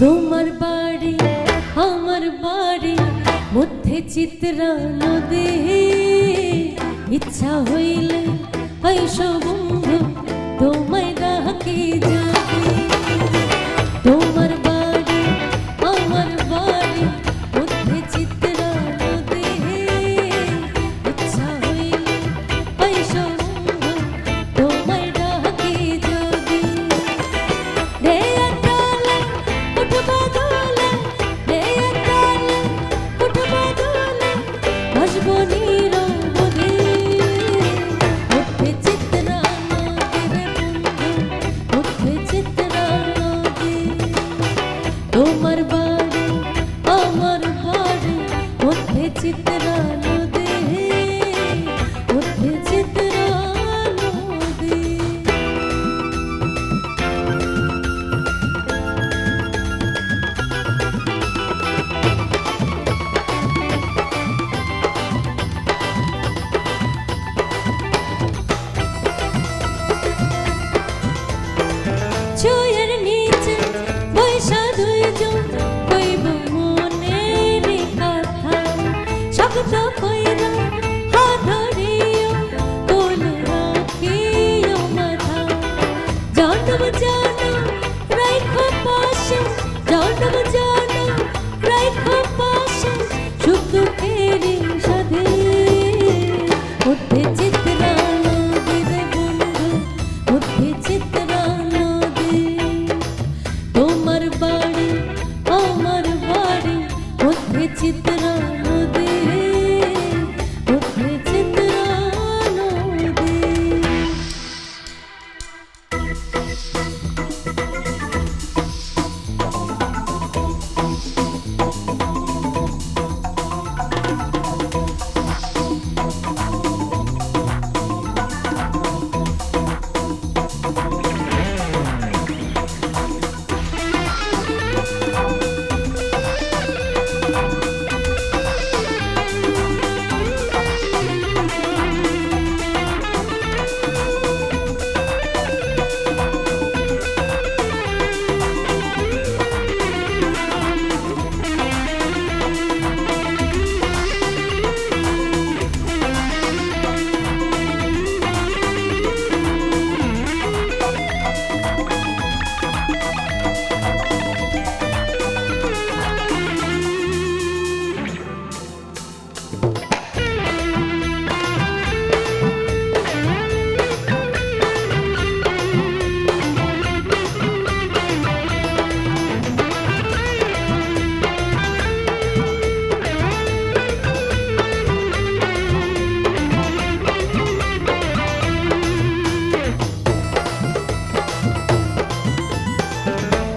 তোমার বাড়ি আমার বাড়ি মধ্যে চিত্রা নদী, ইচ্ছা হইলে আইসো বন্ধু তোমায় ডাকি যাবি। তোমার বাড়ি আমার বাড়ি মধ্যে চিত্রা নদী, ইচ্ছা হইলে আইসো বন্ধু তোমায় ডাকি যাবি। রে আকালে উঠবা দোলে, রে আকালে উঠবা দোলে, ভাসবো নীরবধি মধ্যে চিত্রা নদী রে বন্ধু, মধ্যে চিত্রা নদী। তোমার বাড়ি আমার বাড়ি মধ্যে চিত্রা নদী, মধ্যে চিত্রা নদী। ছুঁয়ের নিচে বৈশা দুইজন কইব মনের কথা, শব্দ কইরা হাত ধরিও কোলে রাখিও মাথা। জনম জনম রাইখো পাশে, জনম জনম রাইখো পাশে, সুখ দুঃখেরই সাথে মধ্যে চিত্রা নদী রে বন্ধু, মধ্যে চিত্রা নদী। তোমার বাড়ি আমার বাড়ি মধ্যে চিত্রা নদী, মধ্যে চিত্রা নদী।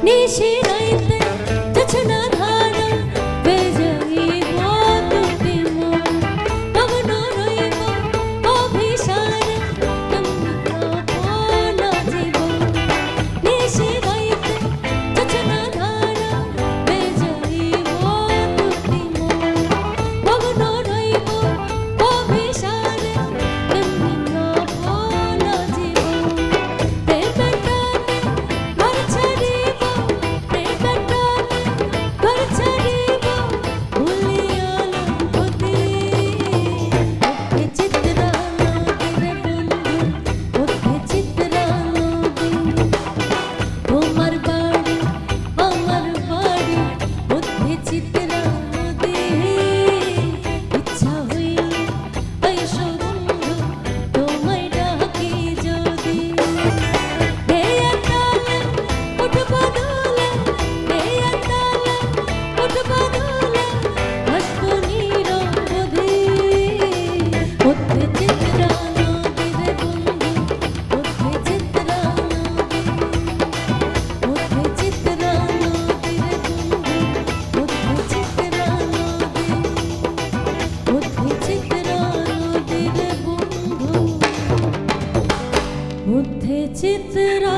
নিশি রাইতে জোছনা ধারা বেজাইব তুমি মন, পবন রইব অভিসারে তুমি আপনা জীবন। নিশি রাইতে জোছনা ধারা বেজাইব তুমি মন, পবন রইব অভিসারে তুমি আপনা জীবন। প্রেমের টানে ঘর ছাড়িব, প্রেমের টানে ঘর ছাড়িব, ভুলিয়া লঙ্ঘতি মধ্যে চিত্রা নদী রে বন্ধু, মধ্যে চিত্রা নদী। তোমার বাড়ি আমার বাড়ি মধ্যে চিত্রা নদী, ইচ্ছা হইলে আইসো বন্ধু তোমায় ডাকি যদি। রে আকালে উঠবা দোলে, রে আকালে উঠবা দোলে, ভাসবো নীরবধি মধ্যে চিত্রা নদী রে বন্ধু, মধ্যে চিত্রা নদী, মধ্যে চিত্রা নদী রে বন্ধু, মধ্যে চিত্রা নদী, মধ্যে চিত্রা নদী রে বন্ধু, মধ্যে চিত্রা।